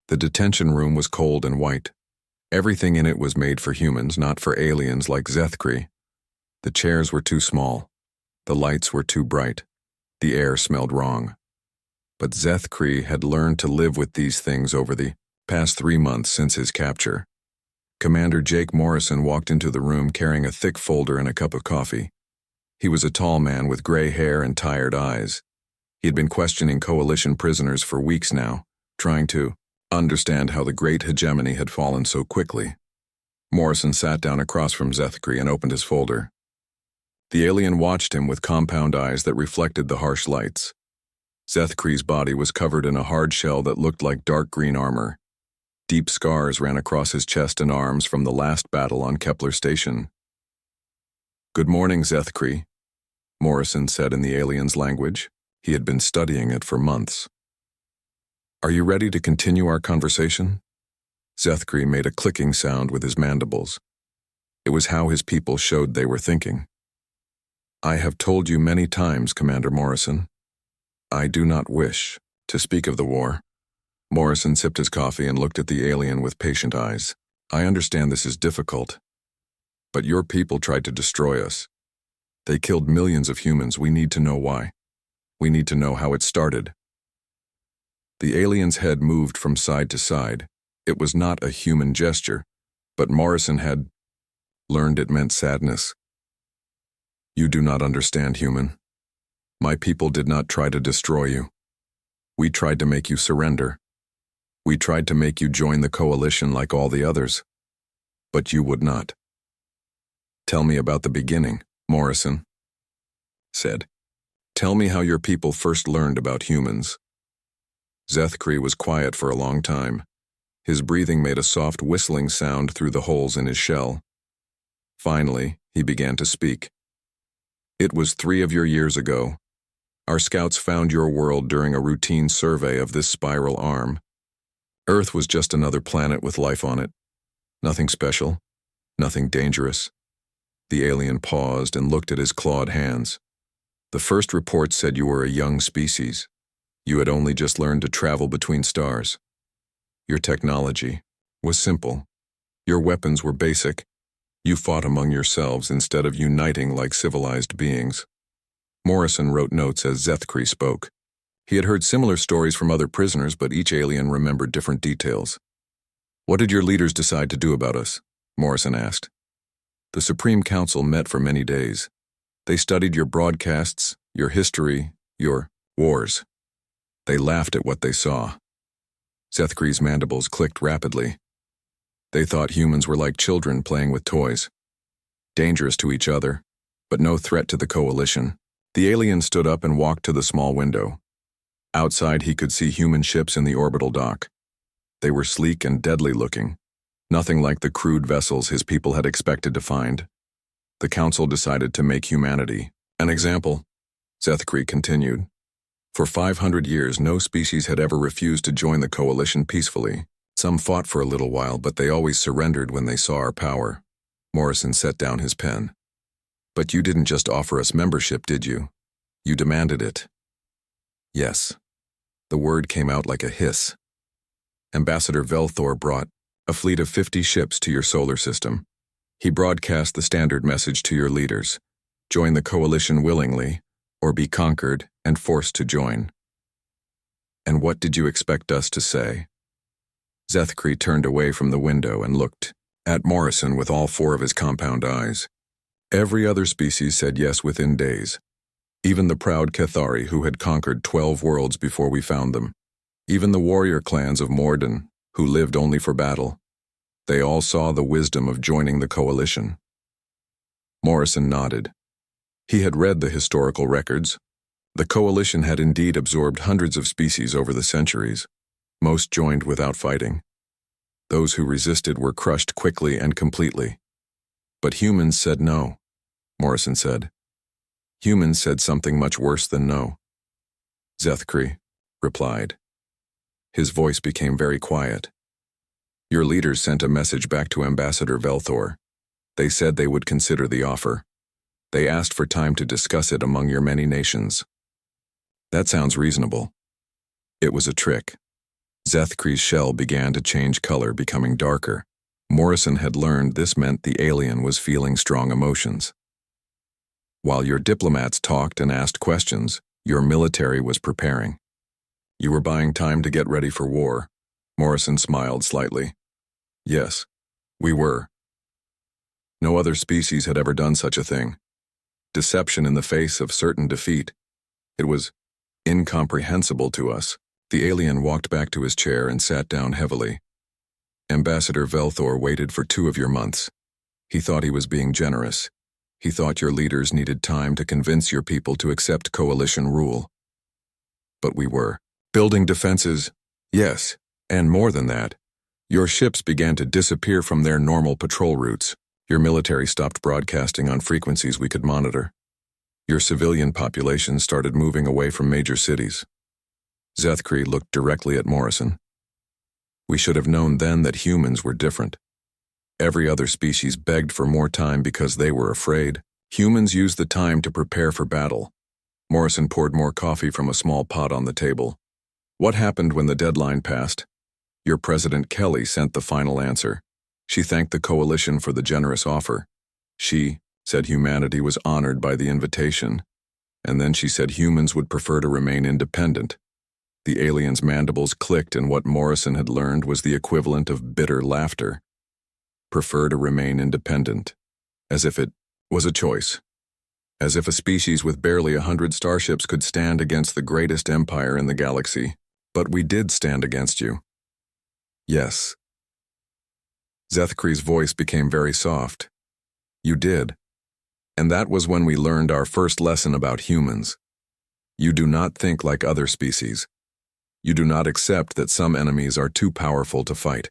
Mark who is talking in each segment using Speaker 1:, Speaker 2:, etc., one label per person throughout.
Speaker 1: The detention room was cold and white. Everything in it was made for humans, not for aliens like Zethkri. The chairs were too small. The lights were too bright. The air smelled wrong. But Zethkri had learned to live with these things over the past 3 months since his capture. Commander Jake Morrison walked into the room carrying a thick folder and a cup of coffee. He was a tall man with gray hair and tired eyes. He had been questioning coalition prisoners for weeks now, trying to understand how the great hegemony had fallen so quickly. Morrison sat down across from Zethkri and opened his folder. The alien watched him with compound eyes that reflected the harsh lights. Zethkri's body was covered in a hard shell that looked like dark green armor. Deep scars ran across his chest and arms from the last battle on Kepler Station. "Good morning, Zethkri," Morrison said in the alien's language. He had been studying it for months. "Are you ready to continue our conversation?" Zethkri made a clicking sound with his mandibles. It was how his people showed they were thinking. "I have told you many times, Commander Morrison. I do not wish to speak of the war." Morrison sipped his coffee and looked at the alien with patient eyes. "I understand this is difficult, but your people tried to destroy us. They killed millions of humans. We need to know why. We need to know how it started." The alien's head moved from side to side. It was not a human gesture, but Morrison had learned it meant sadness. "You do not understand, human. My people did not try to destroy you. We tried to make you surrender. We tried to make you join the coalition like all the others. But you would not." "Tell me about the beginning," Morrison said. "Tell me how your people first learned about humans." Zethkri was quiet for a long time. His breathing made a soft whistling sound through the holes in his shell. Finally, he began to speak. "It was 3 of your years ago. Our scouts found your world during a routine survey of this spiral arm. Earth was just another planet with life on it. Nothing special, nothing dangerous." The alien paused and looked at his clawed hands. "The first report said you were a young species. You had only just learned to travel between stars. Your technology was simple. Your weapons were basic. You fought among yourselves instead of uniting like civilized beings." Morrison wrote notes as Zethkri spoke. He had heard similar stories from other prisoners, but each alien remembered different details. "What did your leaders decide to do about us?" Morrison asked. "The Supreme Council met for many days. They studied your broadcasts, your history, your wars. They laughed at what they saw." Zethkri's mandibles clicked rapidly. "They thought humans were like children playing with toys. Dangerous to each other, but no threat to the coalition." The alien stood up and walked to the small window. Outside, he could see human ships in the orbital dock. They were sleek and deadly looking, nothing like the crude vessels his people had expected to find. The Council decided to make humanity an example. Zethkri continued. "For 500 years, no species had ever refused to join the coalition peacefully. Some fought for a little while, but they always surrendered when they saw our power." Morrison set down his pen. "But you didn't just offer us membership, did you? You demanded it." "Yes." The word came out like a hiss. "Ambassador Velthor brought a fleet of 50 ships to your solar system. He broadcast the standard message to your leaders: join the coalition willingly, or be conquered and forced to join." "And what did you expect us to say?" Zethkri turned away from the window and looked at Morrison with all 4 of his compound eyes. "Every other species said yes within days. Even the proud Cathari, who had conquered 12 worlds before we found them. Even the warrior clans of Morden, who lived only for battle. They all saw the wisdom of joining the coalition." Morrison nodded. He had read the historical records. The coalition had indeed absorbed hundreds of species over the centuries. Most joined without fighting. Those who resisted were crushed quickly and completely. "But humans said no," Morrison said. "Humans said something much worse than no." Zethkri replied. His voice became very quiet. "Your leaders sent a message back to Ambassador Velthor. They said they would consider the offer. They asked for time to discuss it among your many nations." "That sounds reasonable." "It was a trick." Zethkri's shell began to change color, becoming darker. Morrison had learned this meant the alien was feeling strong emotions. While your diplomats talked and asked questions, your military was preparing. You were buying time to get ready for war. Morrison smiled slightly. Yes, we were. No other species had ever done such a thing. Deception in the face of certain defeat. It was incomprehensible to us. The alien walked back to his chair and sat down heavily. Ambassador Velthor waited for 2 of your months. He thought he was being generous. He thought your leaders needed time to convince your people to accept coalition rule. But we were. Building defenses, yes, and more than that. Your ships began to disappear from their normal patrol routes. Your military stopped broadcasting on frequencies we could monitor. Your civilian population started moving away from major cities. Zethkri looked directly at Morrison. We should have known then that humans were different. Every other species begged for more time because they were afraid. Humans used the time to prepare for battle. Morrison poured more coffee from a small pot on the table. What happened when the deadline passed? Your President Kelly sent the final answer. She thanked the coalition for the generous offer. She said humanity was honored by the invitation. And then she said humans would prefer to remain independent. The alien's mandibles clicked, and what Morrison had learned was the equivalent of bitter laughter. Prefer to remain independent. As if it was a choice. As if a species with barely 100 starships could stand against the greatest empire in the galaxy. But we did stand against you. Yes. Zethkri's voice became very soft. You did. And that was when we learned our first lesson about humans. You do not think like other species. You do not accept that some enemies are too powerful to fight.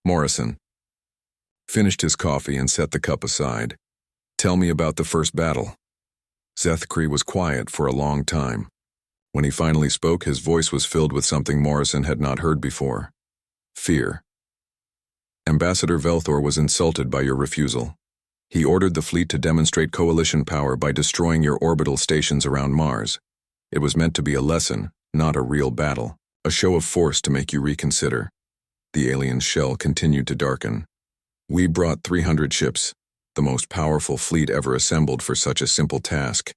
Speaker 1: Morrison finished his coffee and set the cup aside. Tell me about the first battle. Zethkri was quiet for a long time. When he finally spoke, his voice was filled with something Morrison had not heard before. Fear. Ambassador Velthor was insulted by your refusal. He ordered the fleet to demonstrate coalition power by destroying your orbital stations around Mars. It was meant to be a lesson, not a real battle, a show of force to make you reconsider. The alien's shell continued to darken. We brought 300 ships, the most powerful fleet ever assembled for such a simple task.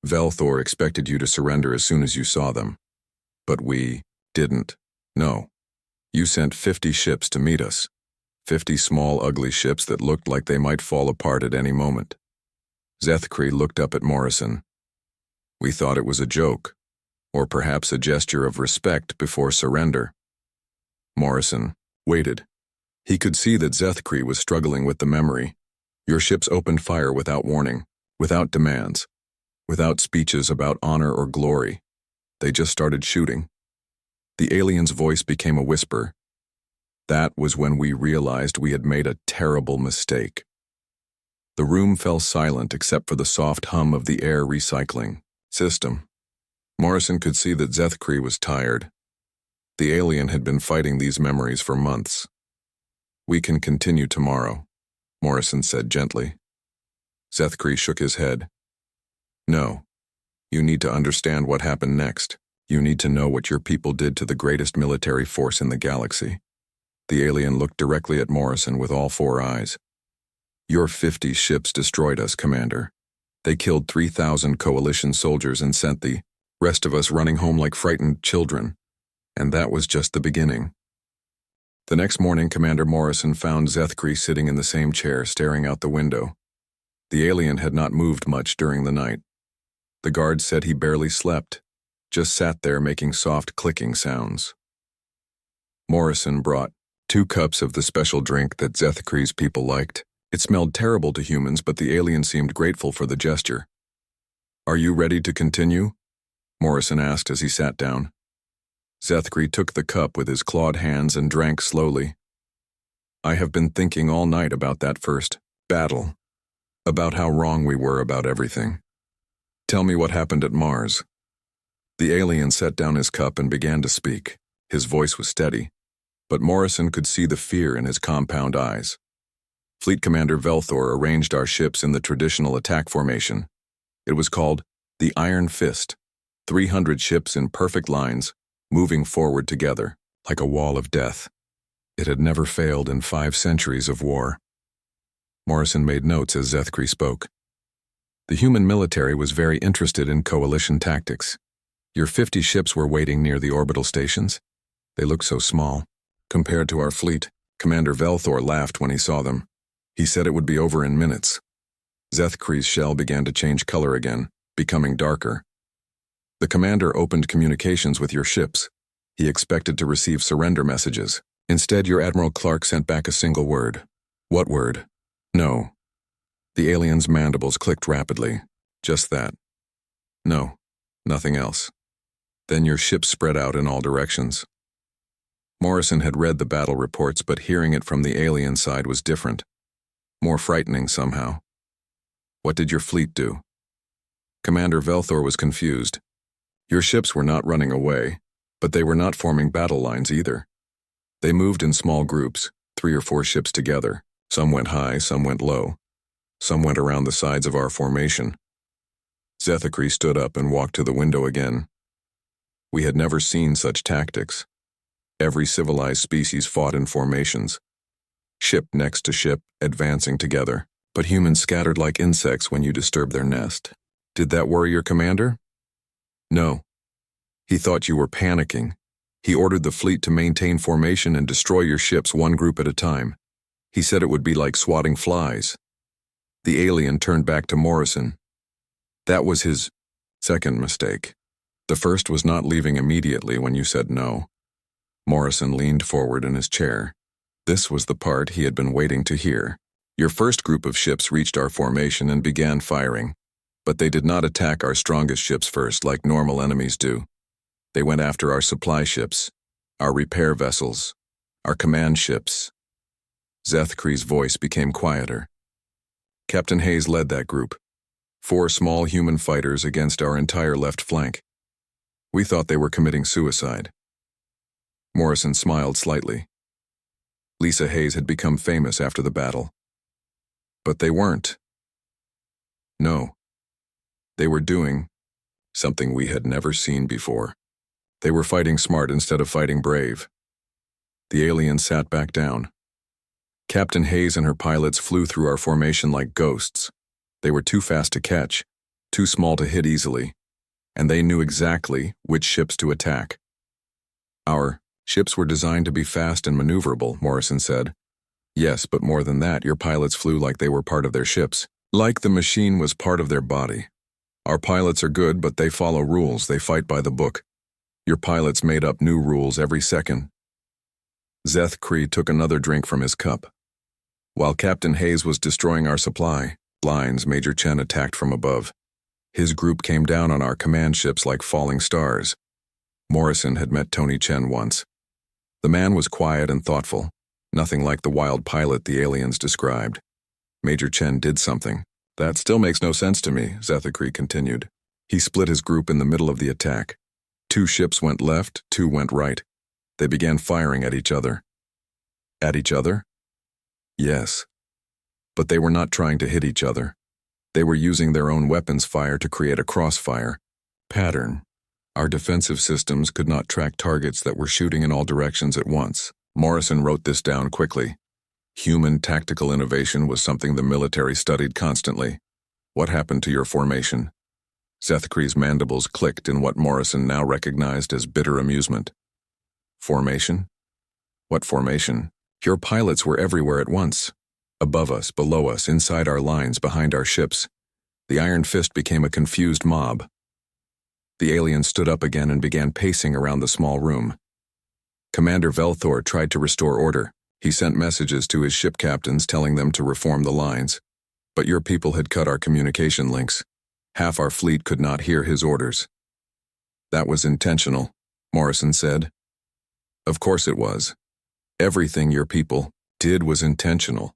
Speaker 1: Velthor expected you to surrender as soon as you saw them. But we didn't. No. You sent 50 ships to meet us. 50 small, ugly ships that looked like they might fall apart at any moment. Zethkri looked up at Morrison. We thought it was a joke, or perhaps a gesture of respect before surrender. Morrison waited. He could see that Zethkri was struggling with the memory. Your ships opened fire without warning, without demands, without speeches about honor or glory. They just started shooting. The alien's voice became a whisper. That was when we realized we had made a terrible mistake. The room fell silent except for the soft hum of the air recycling system. Morrison could see that Zethkri was tired. The alien had been fighting these memories for months. We can continue tomorrow, Morrison said gently. Zethkri shook his head. No. You need to understand what happened next. You need to know what your people did to the greatest military force in the galaxy. The alien looked directly at Morrison with all 4 eyes. Your 50 ships destroyed us, Commander. They killed 3,000 coalition soldiers and sent the rest of us running home like frightened children. And that was just the beginning. The next morning, Commander Morrison found Zethkri sitting in the same chair, staring out the window. The alien had not moved much during the night. The guard said he barely slept, just sat there making soft clicking sounds. Morrison brought 2 cups of the special drink that Zethkri's people liked. It smelled terrible to humans, but the alien seemed grateful for the gesture. Are you ready to continue? Morrison asked as he sat down. Zethkri took the cup with his clawed hands and drank slowly. I have been thinking all night about that first battle, about how wrong we were about everything. Tell me what happened at Mars. The alien set down his cup and began to speak. His voice was steady, but Morrison could see the fear in his compound eyes. Fleet Commander Velthor arranged our ships in the traditional attack formation. It was called the Iron Fist, 300 ships in perfect lines, moving forward together, like a wall of death. It had never failed in 5 centuries of war. Morrison made notes as Zethkri spoke. The human military was very interested in coalition tactics. Your 50 ships were waiting near the orbital stations. They looked so small. Compared to our fleet, Commander Velthor laughed when he saw them. He said it would be over in minutes. Zethkri's shell began to change color again, becoming darker. The commander opened communications with your ships. He expected to receive surrender messages. Instead, your Admiral Clark sent back a single word. What word? No. The alien's mandibles clicked rapidly. Just that. No. Nothing else. Then your ships spread out in all directions. Morrison had read the battle reports, but hearing it from the alien side was different. More frightening somehow. What did your fleet do? Commander Velthor was confused. Your ships were not running away, but they were not forming battle lines either. They moved in small groups, 3 or 4 ships together. Some went high, some went low. Some went around the sides of our formation. Zethkri stood up and walked to the window again. We had never seen such tactics. Every civilized species fought in formations. Ship next to ship, advancing together. But humans scattered like insects when you disturb their nest. Did that worry your commander? No. He thought you were panicking. He ordered the fleet to maintain formation and destroy your ships one group at a time. He said it would be like swatting flies. The alien turned back to Morrison. That was his second mistake. The first was not leaving immediately when you said no. Morrison leaned forward in his chair. This was the part he had been waiting to hear. Your first group of ships reached our formation and began firing, but they did not attack our strongest ships first like normal enemies do. They went after our supply ships, our repair vessels, our command ships. Zethkri's voice became quieter. Captain Hayes led that group. 4 small human fighters against our entire left flank. We thought they were committing suicide. Morrison smiled slightly. Lisa Hayes had become famous after the battle. But they weren't. No. They were doing something we had never seen before. They were fighting smart instead of fighting brave. The alien sat back down. Captain Hayes and her pilots flew through our formation like ghosts. They were too fast to catch, too small to hit easily, and they knew exactly which ships to attack. Our ships were designed to be fast and maneuverable, Morrison said. Yes, but more than that, your pilots flew like they were part of their ships, like the machine was part of their body. Our pilots are good, but they follow rules, they fight by the book. Your pilots made up new rules every second. Zethkri took another drink from his cup. While Captain Hayes was destroying our supply lines, Major Chen attacked from above. His group came down on our command ships like falling stars. Morrison had met Tony Chen once. The man was quiet and thoughtful, nothing like the wild pilot the aliens described. Major Chen did something. That still makes no sense to me, Zethkri continued. He split his group in the middle of the attack. 2 ships went left, 2 went right. They began firing at each other. At each other? Yes. But they were not trying to hit each other. They were using their own weapons fire to create a crossfire pattern. Our defensive systems could not track targets that were shooting in all directions at once. Morrison wrote this down quickly. Human tactical innovation was something the military studied constantly. What happened to your formation? Zethkri's mandibles clicked in what Morrison now recognized as bitter amusement. Formation? What formation? Your pilots were everywhere at once. Above us, below us, inside our lines, behind our ships. The Iron Fist became a confused mob. The alien stood up again and began pacing around the small room. Commander Velthor tried to restore order. He sent messages to his ship captains telling them to reform the lines. But your people had cut our communication links. Half our fleet could not hear his orders. That was intentional, Morrison said. Of course it was. Everything your people did was intentional.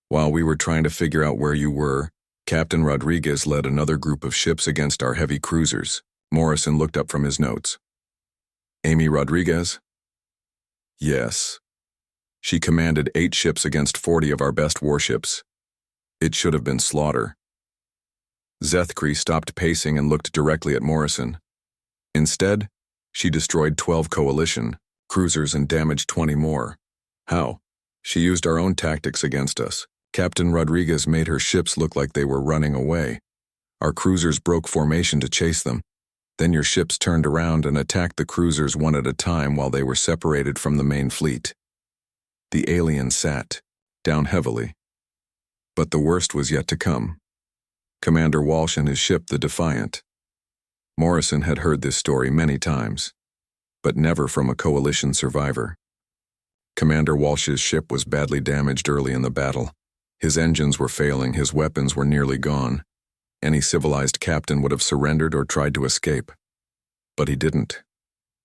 Speaker 1: While we were trying to figure out where you were, Captain Rodriguez led another group of ships against our heavy cruisers. Morrison looked up from his notes. Amy Rodriguez? Yes. She commanded 8 ships against 40 of our best warships. It should have been slaughter. Zethkri stopped pacing and looked directly at Morrison. Instead, She destroyed 12 coalition cruisers and damaged 20 more. How? She used our own tactics against us. Captain Rodriguez made her ships look like they were running away. Our cruisers broke formation to chase them. Then your ships turned around and attacked the cruisers one at a time while they were separated from the main fleet. The alien sat down heavily. But the worst was yet to come. Commander Walsh and his ship, the Defiant. Morrison had heard this story many times, but never from a coalition survivor. Commander Walsh's ship was badly damaged early in the battle. His engines were failing, his weapons were nearly gone. Any civilized captain would have surrendered or tried to escape. But he didn't.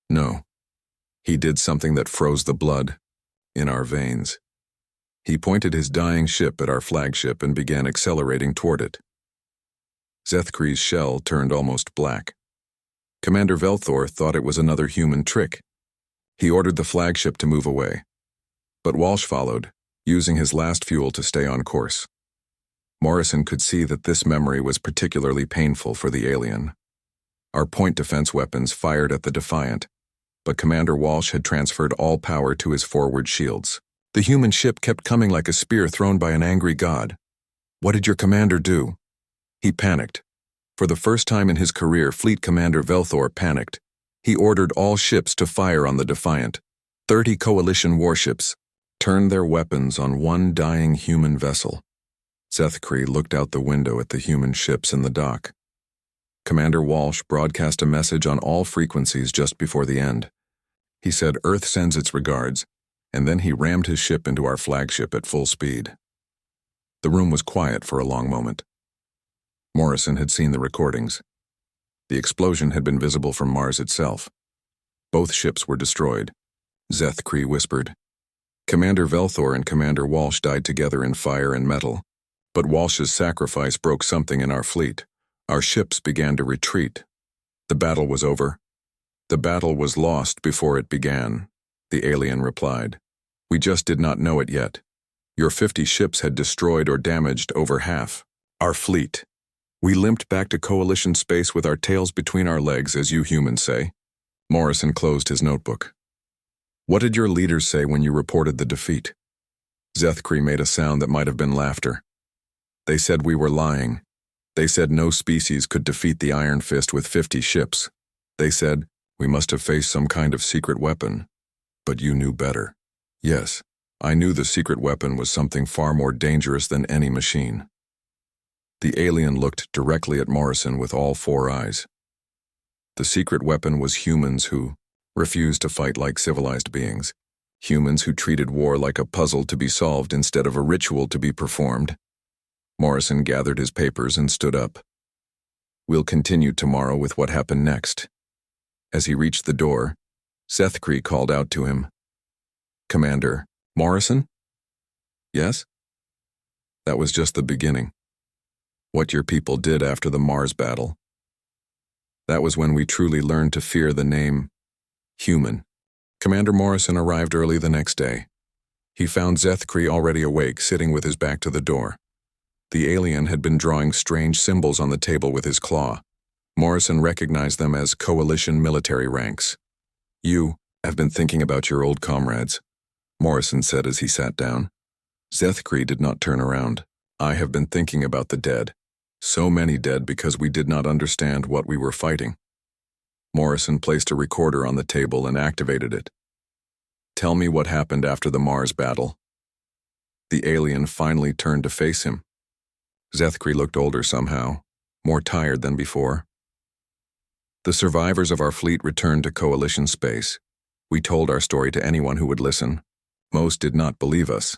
Speaker 1: No. He did something that froze the blood in our veins. He pointed his dying ship at our flagship and began accelerating toward it. Zethkri's shell turned almost black. Commander Velthor thought it was another human trick. He ordered the flagship to move away. But Walsh followed, using his last fuel to stay on course. Morrison could see that this memory was particularly painful for the alien. Our point defense weapons fired at the Defiant, but Commander Walsh had transferred all power to his forward shields. The human ship kept coming like a spear thrown by an angry god. What did your commander do? He panicked. For the first time in his career, Fleet Commander Velthor panicked. He ordered all ships to fire on the Defiant. 30 coalition warships turned their weapons on one dying human vessel. Zethkri looked out the window at the human ships in the dock. Commander Walsh broadcast a message on all frequencies just before the end. He said Earth sends its regards, and then he rammed his ship into our flagship at full speed. The room was quiet for a long moment. Morrison had seen the recordings. The explosion had been visible from Mars itself. Both ships were destroyed. Zethkri whispered. Commander Velthor and Commander Walsh died together in fire and metal, but Walsh's sacrifice broke something in our fleet. Our ships began to retreat. The battle was over. The battle was lost before it began, the alien replied. We just did not know it yet. Your 50 ships had destroyed or damaged over half our fleet. We limped back to coalition space with our tails between our legs, as you humans say. Morrison closed his notebook. What did your leaders say when you reported the defeat? Zethkri made a sound that might have been laughter. They said we were lying. They said no species could defeat the Iron Fist with 50 ships. They said we must have faced some kind of secret weapon. But you knew better. Yes, I knew the secret weapon was something far more dangerous than any machine. The alien looked directly at Morrison with all 4 eyes. The secret weapon was humans who refused to fight like civilized beings. Humans who treated war like a puzzle to be solved instead of a ritual to be performed. Morrison gathered his papers and stood up. We'll continue tomorrow with what happened next. As he reached the door, Zethkri called out to him. Commander, Morrison? Yes? That was just the beginning. What your people did after the Mars battle. That was when we truly learned to fear the name human. Commander Morrison arrived early the next day. He found Zethkri already awake, sitting with his back to the door. The alien had been drawing strange symbols on the table with his claw. Morrison recognized them as coalition military ranks. You have been thinking about your old comrades, Morrison said as he sat down. Zethkri did not turn around. I have been thinking about the dead. So many dead because we did not understand what we were fighting. Morrison placed a recorder on the table and activated it. Tell me what happened after the Mars battle. The alien finally turned to face him. Zethkri looked older somehow, more tired than before. The survivors of our fleet returned to coalition space. We told our story to anyone who would listen. Most did not believe us.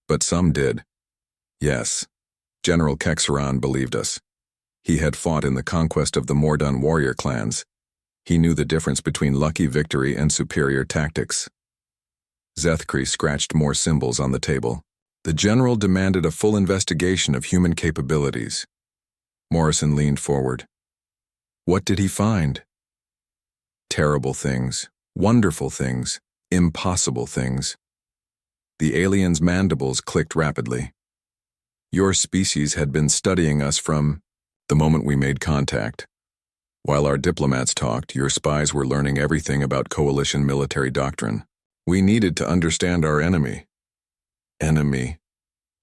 Speaker 1: But some did. Yes, General Kexeran believed us. He had fought in the conquest of the Mordun warrior clans. He knew the difference between lucky victory and superior tactics. Zethkri scratched more symbols on the table. The general demanded a full investigation of human capabilities. Morrison leaned forward. What did he find? Terrible things, wonderful things, impossible things. The alien's mandibles clicked rapidly. Your species had been studying us from the moment we made contact. While our diplomats talked, your spies were learning everything about coalition military doctrine. We needed to understand our enemy. Enemy?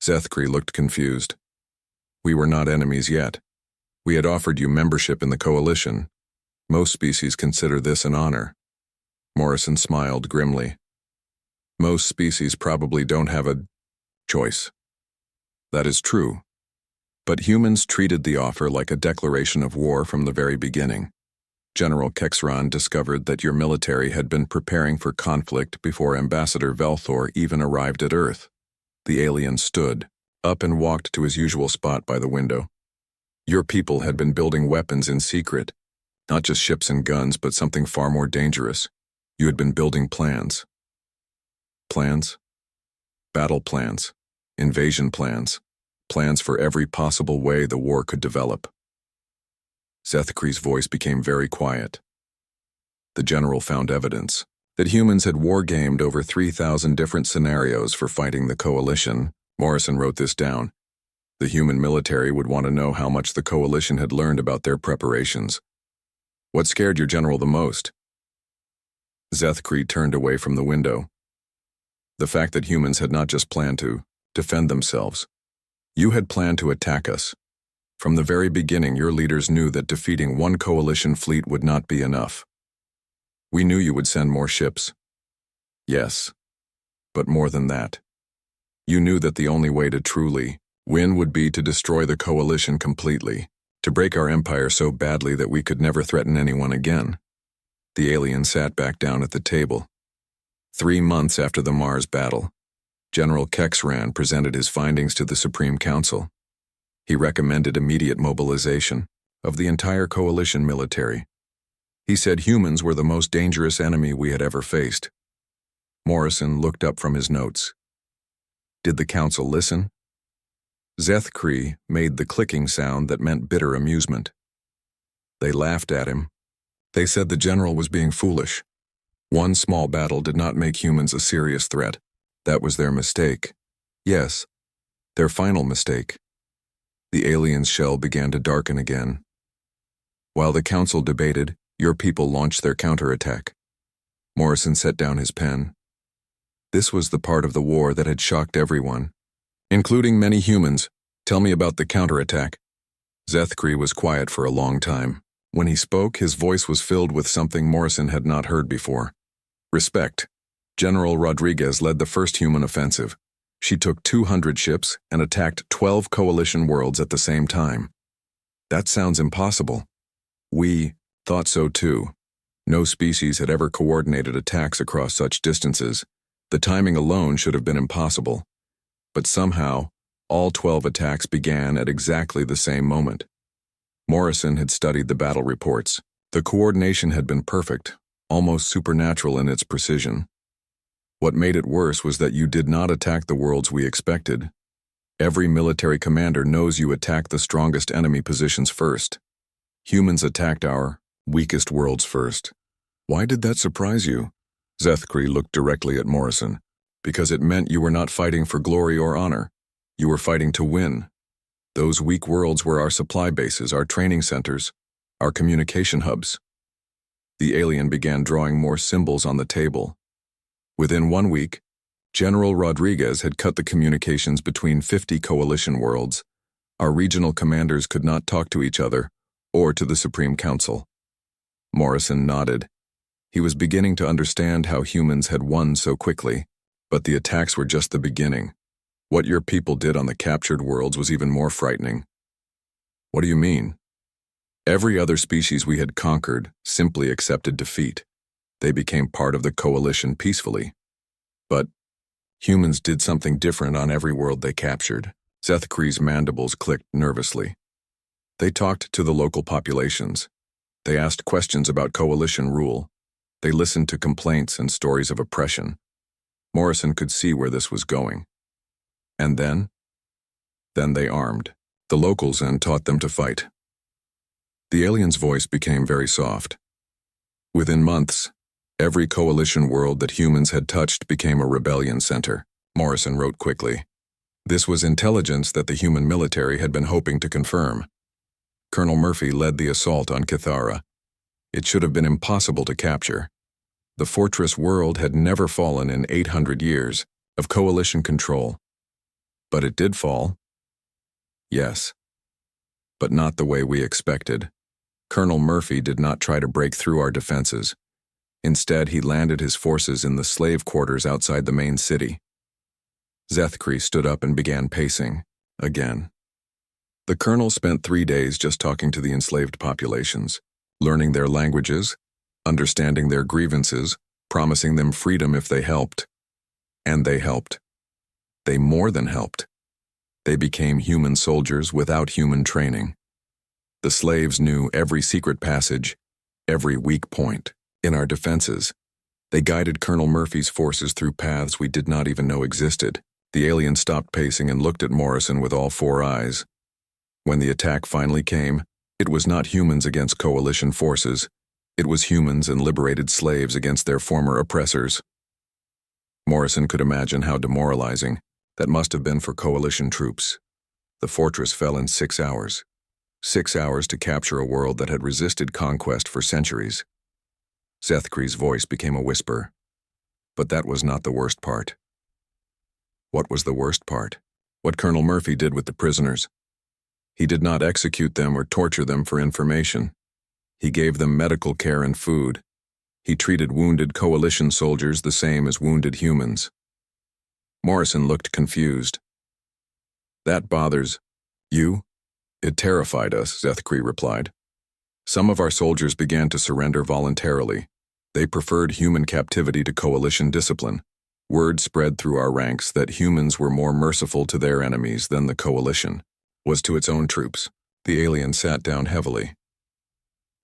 Speaker 1: Zethkri looked confused. We were not enemies yet. We had offered you membership in the coalition. Most species consider this an honor. Morrison smiled grimly. Most species probably don't have a choice. That is true. But humans treated the offer like a declaration of war from the very beginning. General Kexran discovered that your military had been preparing for conflict before Ambassador Velthor even arrived at Earth. The alien stood up and walked to his usual spot by the window. Your people had been building weapons in secret, not just ships and guns, but something far more dangerous. You had been building plans. Plans? Battle plans. Invasion plans. Plans for every possible way the war could develop. Zethkri's voice became very quiet. The general found evidence that humans had wargamed over 3,000 different scenarios for fighting the coalition. Morrison wrote this down. The human military would want to know how much the coalition had learned about their preparations. What scared your general the most? Zethkri turned away from the window. The fact that humans had not just planned to defend themselves. You had planned to attack us. From the very beginning, your leaders knew that defeating one coalition fleet would not be enough. We knew you would send more ships. Yes, but more than that. You knew that the only way to truly win would be to destroy the coalition completely, to break our empire so badly that we could never threaten anyone again. The alien sat back down at the table. 3 months after the Mars battle, General Kexran presented his findings to the Supreme Council. He recommended immediate mobilization of the entire coalition military. He said humans were the most dangerous enemy we had ever faced. Morrison looked up from his notes. Did the council listen? Zethkri made the clicking sound that meant bitter amusement. They laughed at him. They said the general was being foolish. One small battle did not make humans a serious threat. That was their mistake. Yes, their final mistake. The alien's shell began to darken again. While the council debated, your people launched their counterattack. Morrison set down his pen. This was the part of the war that had shocked everyone, including many humans. Tell me about the counterattack. Zethkri was quiet for a long time. When he spoke, his voice was filled with something Morrison had not heard before. Respect. General Rodriguez led the first human offensive. She took 200 ships and attacked 12 coalition worlds at the same time. That sounds impossible. We thought so too. No species had ever coordinated attacks across such distances. The timing alone should have been impossible. But somehow, all 12 attacks began at exactly the same moment. Morrison had studied the battle reports. The coordination had been perfect, almost supernatural in its precision. What made it worse was that you did not attack the worlds we expected. Every military commander knows you attack the strongest enemy positions first. Humans attacked our weakest worlds first. Why did that surprise you? Zethkri looked directly at Morrison. Because it meant you were not fighting for glory or honor. You were fighting to win. Those weak worlds were our supply bases, our training centers, our communication hubs. The alien began drawing more symbols on the table. Within 1 week, General Rodriguez had cut the communications between 50 coalition worlds. Our regional commanders could not talk to each other or to the Supreme Council. Morrison nodded. He was beginning to understand how humans had won so quickly, but the attacks were just the beginning. What your people did on the captured worlds was even more frightening. What do you mean? Every other species we had conquered simply accepted defeat. They became part of the coalition peacefully. But humans did something different on every world they captured. Zethkri's mandibles clicked nervously. They talked to the local populations. They asked questions about coalition rule. They listened to complaints and stories of oppression. Morrison could see where this was going. And then? Then they armed the locals and taught them to fight. The alien's voice became very soft. Within months, every coalition world that humans had touched became a rebellion center, Morrison wrote quickly. This was intelligence that the human military had been hoping to confirm. Colonel Murphy led the assault on Kithara. It should have been impossible to capture. The fortress world had never fallen in 800 years of coalition control. But it did fall. Yes. But not the way we expected. Colonel Murphy did not try to break through our defenses. Instead, he landed his forces in the slave quarters outside the main city. Zethkri stood up and began pacing, again. The colonel spent 3 days just talking to the enslaved populations, learning their languages, understanding their grievances, promising them freedom if they helped. And they helped. They more than helped. They became human soldiers without human training. The slaves knew every secret passage, every weak point in our defenses. They guided Colonel Murphy's forces through paths we did not even know existed. The alien stopped pacing and looked at Morrison with all 4 eyes. When the attack finally came, it was not humans against coalition forces. It was humans and liberated slaves against their former oppressors. Morrison could imagine how demoralizing that must have been for coalition troops. The fortress fell in 6 hours. 6 hours to capture a world that had resisted conquest for centuries. Zethkri's voice became a whisper. But that was not the worst part. What was the worst part? What Colonel Murphy did with the prisoners. He did not execute them or torture them for information. He gave them medical care and food. He treated wounded coalition soldiers the same as wounded humans. Morrison looked confused. That bothers you? It terrified us, Zethkri replied. Some of our soldiers began to surrender voluntarily. They preferred human captivity to coalition discipline. Word spread through our ranks that humans were more merciful to their enemies than the coalition was to its own troops. The alien sat down heavily.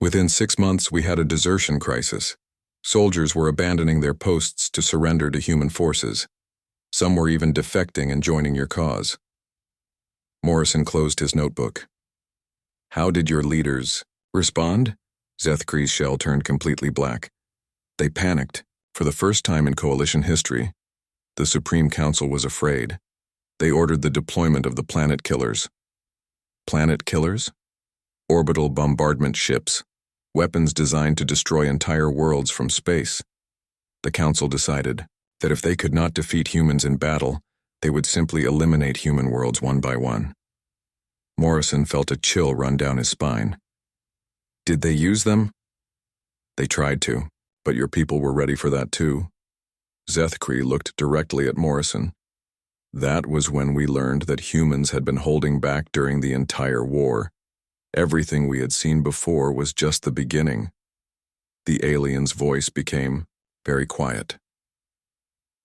Speaker 1: Within 6 months, we had a desertion crisis. Soldiers were abandoning their posts to surrender to human forces. Some were even defecting and joining your cause. Morrison closed his notebook. How did your leaders respond? Zethkri's shell turned completely black. They panicked. For the first time in coalition history, the Supreme Council was afraid. They ordered the deployment of the planet killers. Planet killers? Orbital bombardment ships. Weapons designed to destroy entire worlds from space. The Council decided that if they could not defeat humans in battle, they would simply eliminate human worlds one by one. Morrison felt a chill run down his spine. Did they use them? They tried to, but your people were ready for that too. Zethkri looked directly at Morrison. That was when we learned that humans had been holding back during the entire war. Everything we had seen before was just the beginning. The alien's voice became very quiet.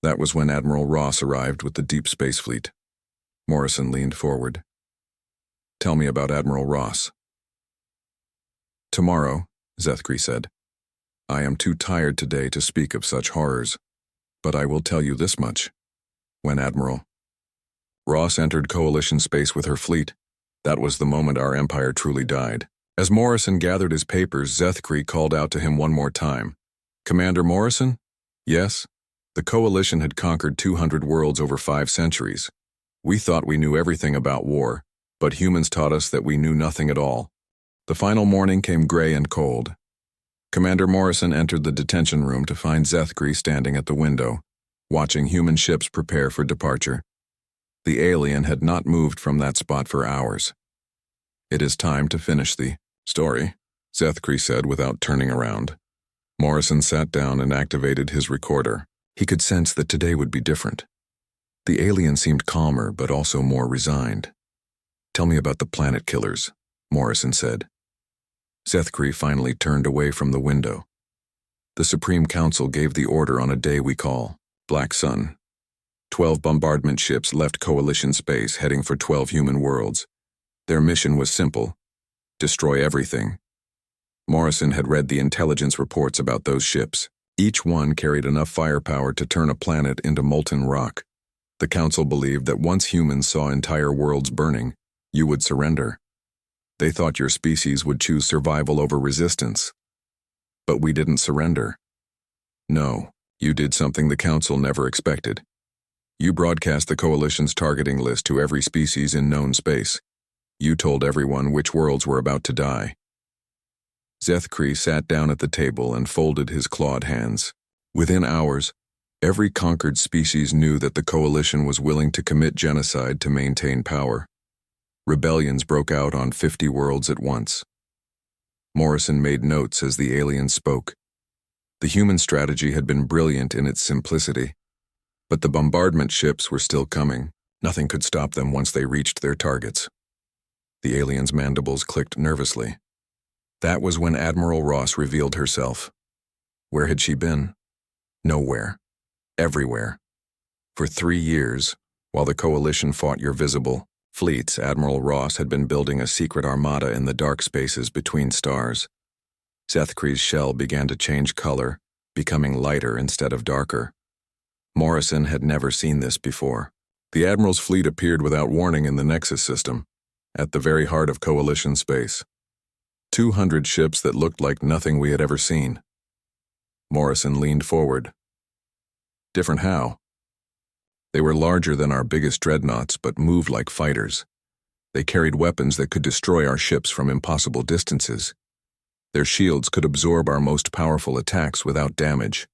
Speaker 1: That was when Admiral Ross arrived with the Deep Space Fleet. Morrison leaned forward. Tell me about Admiral Ross. Tomorrow, Zethkri said. I am too tired today to speak of such horrors, but I will tell you this much. When Admiral Ross entered Coalition space with her fleet, that was the moment our empire truly died. As Morrison gathered his papers, Zethkri called out to him one more time. Commander Morrison? Yes? The Coalition had conquered 200 worlds over 5 centuries. We thought we knew everything about war, but humans taught us that we knew nothing at all. The final morning came gray and cold. Commander Morrison entered the detention room to find Zethkri standing at the window, watching human ships prepare for departure. The alien had not moved from that spot for hours. It is time to finish the story, Zethkri said without turning around. Morrison sat down and activated his recorder. He could sense that today would be different. The alien seemed calmer but also more resigned. Tell me about the planet killers, Morrison said. Zethkri finally turned away from the window. The Supreme Council gave the order on a day we call Black Sun. 12 bombardment ships left Coalition space heading for 12 human worlds. Their mission was simple: destroy everything. Morrison had read the intelligence reports about those ships. Each one carried enough firepower to turn a planet into molten rock. The Council believed that once humans saw entire worlds burning, you would surrender. They thought your species would choose survival over resistance. But we didn't surrender. No, you did something the Council never expected. You broadcast the Coalition's targeting list to every species in known space. You told everyone which worlds were about to die. Zethkri sat down at the table and folded his clawed hands. Within hours, every conquered species knew that the coalition was willing to commit genocide to maintain power. Rebellions broke out on 50 worlds at once. Morrison made notes as the aliens spoke. The human strategy had been brilliant in its simplicity, but the bombardment ships were still coming. Nothing could stop them once they reached their targets. The aliens' mandibles clicked nervously. That was when Admiral Ross revealed herself. Where had she been? Nowhere. Everywhere. For 3 years, while the coalition fought your visible fleets, Admiral Ross had been building a secret armada in the dark spaces between stars. Zethkri's shell began to change color, becoming lighter instead of darker. Morrison had never seen this before. The Admiral's fleet appeared without warning in the Nexus system, at the very heart of coalition space. 200 ships that looked like nothing we had ever seen. Morrison leaned forward. Different how? They were larger than our biggest dreadnoughts, but moved like fighters. They carried weapons that could destroy our ships from impossible distances. Their shields could absorb our most powerful attacks without damage.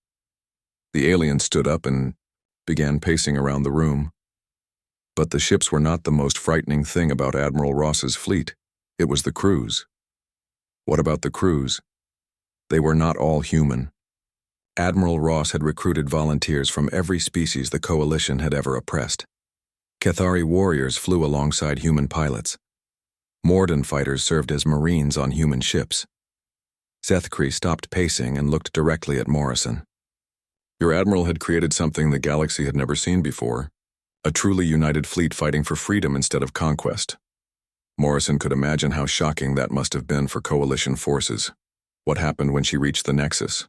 Speaker 1: The alien stood up and began pacing around the room. But the ships were not the most frightening thing about Admiral Ross's fleet. It was the crews. What about the crews? They were not all human. Admiral Ross had recruited volunteers from every species the coalition had ever oppressed. Cathari warriors flew alongside human pilots. Morden fighters served as marines on human ships. Zethkri stopped pacing and looked directly at Morrison. Your admiral had created something the galaxy had never seen before. A truly united fleet fighting for freedom instead of conquest. Morrison could imagine how shocking that must have been for coalition forces. What happened when she reached the Nexus?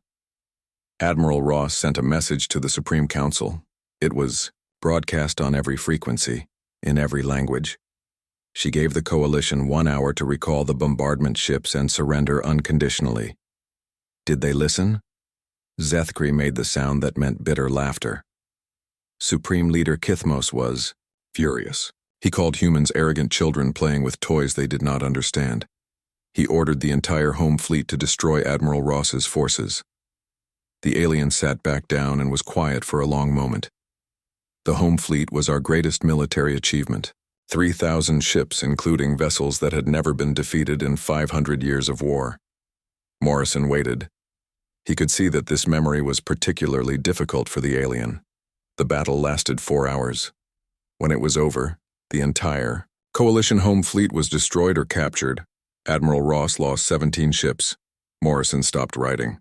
Speaker 1: Admiral Ross sent a message to the Supreme Council. It was broadcast on every frequency, in every language. She gave the coalition 1 hour to recall the bombardment ships and surrender unconditionally. Did they listen? Zethkri made the sound that meant bitter laughter. Supreme Leader Kithmos was furious. He called humans arrogant children playing with toys they did not understand. He ordered the entire home fleet to destroy Admiral Ross's forces. The alien sat back down and was quiet for a long moment. The home fleet was our greatest military achievement. 3,000 ships, including vessels that had never been defeated in 500 years of war. Morrison waited. He could see that this memory was particularly difficult for the alien. The battle lasted 4 hours. When it was over, the entire coalition home fleet was destroyed or captured. Admiral Ross lost 17 ships. Morrison stopped writing.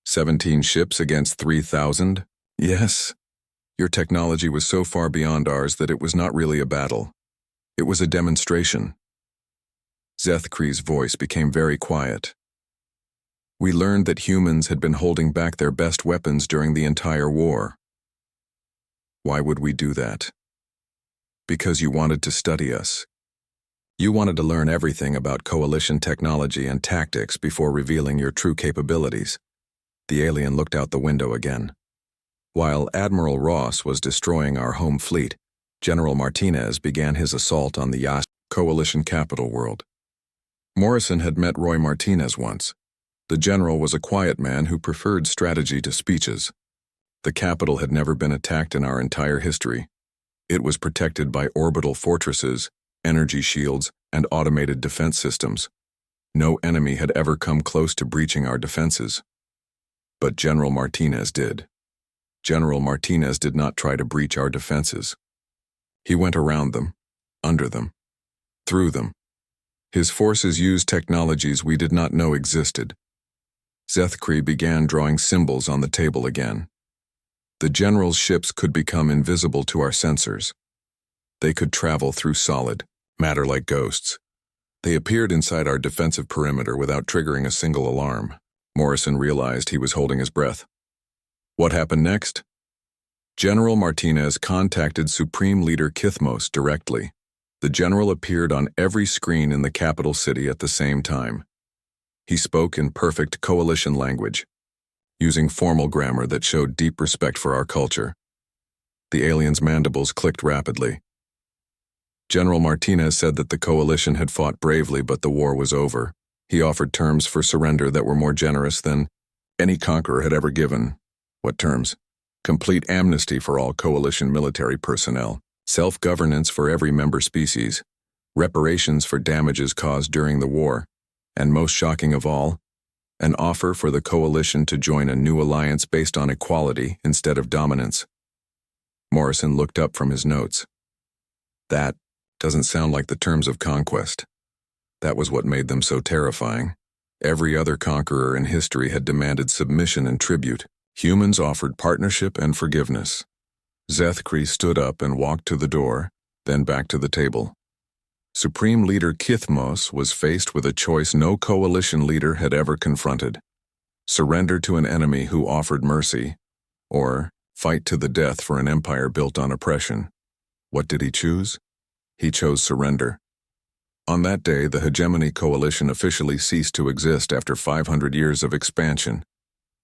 Speaker 1: 17 ships against 3,000? Yes. Your technology was so far beyond ours that it was not really a battle. It was a demonstration. Zethkri's voice became very quiet. We learned that humans had been holding back their best weapons during the entire war. Why would we do that? Because you wanted to study us. You wanted to learn everything about coalition technology and tactics before revealing your true capabilities. The alien looked out the window again. While Admiral Ross was destroying our home fleet, General Martinez began his assault on the Yas coalition capital world. Morrison had met Roy Martinez once. The general was a quiet man who preferred strategy to speeches. The capital had never been attacked in our entire history. It was protected by orbital fortresses, energy shields, and automated defense systems. No enemy had ever come close to breaching our defenses. But General Martinez did. General Martinez did not try to breach our defenses. He went around them, under them, through them. His forces used technologies we did not know existed. Zethkri began drawing symbols on the table again. The general's ships could become invisible to our sensors. They could travel through solid matter like ghosts. They appeared inside our defensive perimeter without triggering a single alarm. Morrison realized he was holding his breath. What happened next? General Martinez contacted Supreme Leader Kithmos directly. The general appeared on every screen in the capital city at the same time. He spoke in perfect coalition language, using formal grammar that showed deep respect for our culture. The alien's mandibles clicked rapidly. General Martinez said that the coalition had fought bravely, but the war was over. He offered terms for surrender that were more generous than any conqueror had ever given. What terms? Complete amnesty for all coalition military personnel, self-governance for every member species, reparations for damages caused during the war, and most shocking of all, an offer for the coalition to join a new alliance based on equality instead of dominance. Morrison looked up from his notes. That doesn't sound like the terms of conquest. That was what made them so terrifying. Every other conqueror in history had demanded submission and tribute. Humans offered partnership and forgiveness. Zethkri stood up and walked to the door, then back to the table. Supreme Leader Kithmos was faced with a choice no coalition leader had ever confronted. Surrender to an enemy who offered mercy, or fight to the death for an empire built on oppression. What did he choose? He chose surrender. On that day, the Hegemony Coalition officially ceased to exist after 500 years of expansion.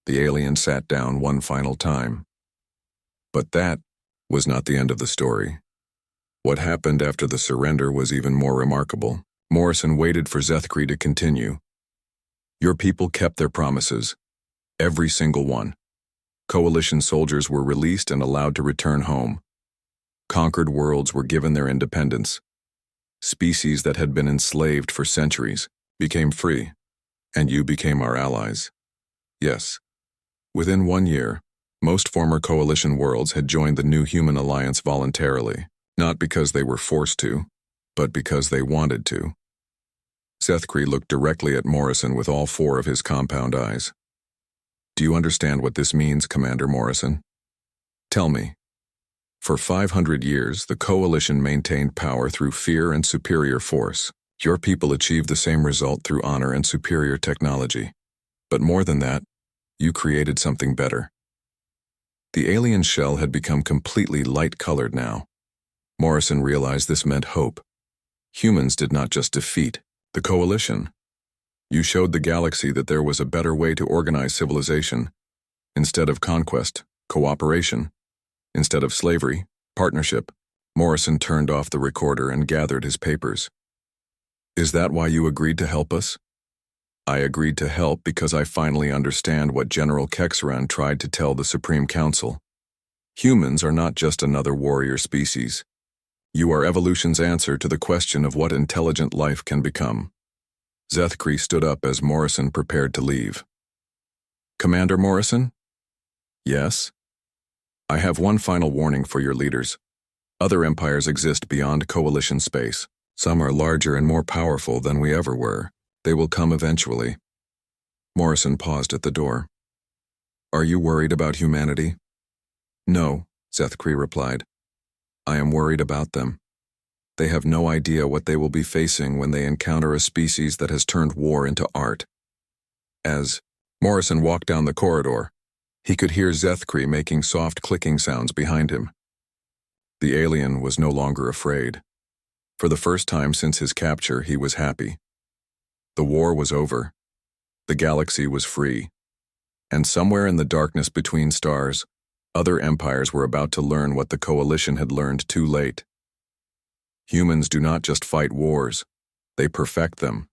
Speaker 1: The alien sat down one final time. But that was not the end of the story. What happened after the surrender was even more remarkable. Morrison waited for Zethkri to continue. Your people kept their promises. Every single one. Coalition soldiers were released and allowed to return home. Conquered worlds were given their independence. Species that had been enslaved for centuries became free, and you became our allies. Yes. Within 1 year, most former coalition worlds had joined the new human alliance voluntarily, not because they were forced to, but because they wanted to. Zethkri looked directly at Morrison with all 4 of his compound eyes. Do you understand what this means, Commander Morrison? Tell me. For 500 years, the coalition maintained power through fear and superior force. Your people achieved the same result through honor and superior technology. But more than that, you created something better. The alien shell had become completely light-colored now. Morrison realized this meant hope. Humans did not just defeat the coalition. You showed the galaxy that there was a better way to organize civilization. Instead of conquest, cooperation. Instead of slavery, partnership. Morrison turned off the recorder and gathered his papers. Is that why you agreed to help us? I agreed to help because I finally understand what General Kexaran tried to tell the Supreme Council. Humans are not just another warrior species. You are evolution's answer to the question of what intelligent life can become. Zethkri stood up as Morrison prepared to leave. Commander Morrison? Yes? I have one final warning for your leaders. Other empires exist beyond coalition space. Some are larger and more powerful than we ever were. They will come eventually. Morrison paused at the door. Are you worried about humanity? No, Zethkri replied. I am worried about them. They have no idea what they will be facing when they encounter a species that has turned war into art. As Morrison walked down the corridor, he could hear Zethkri making soft clicking sounds behind him. The alien was no longer afraid. For the first time since his capture, he was happy. The war was over. The galaxy was free. And somewhere in the darkness between stars, other empires were about to learn what the coalition had learned too late. Humans do not just fight wars, they perfect them.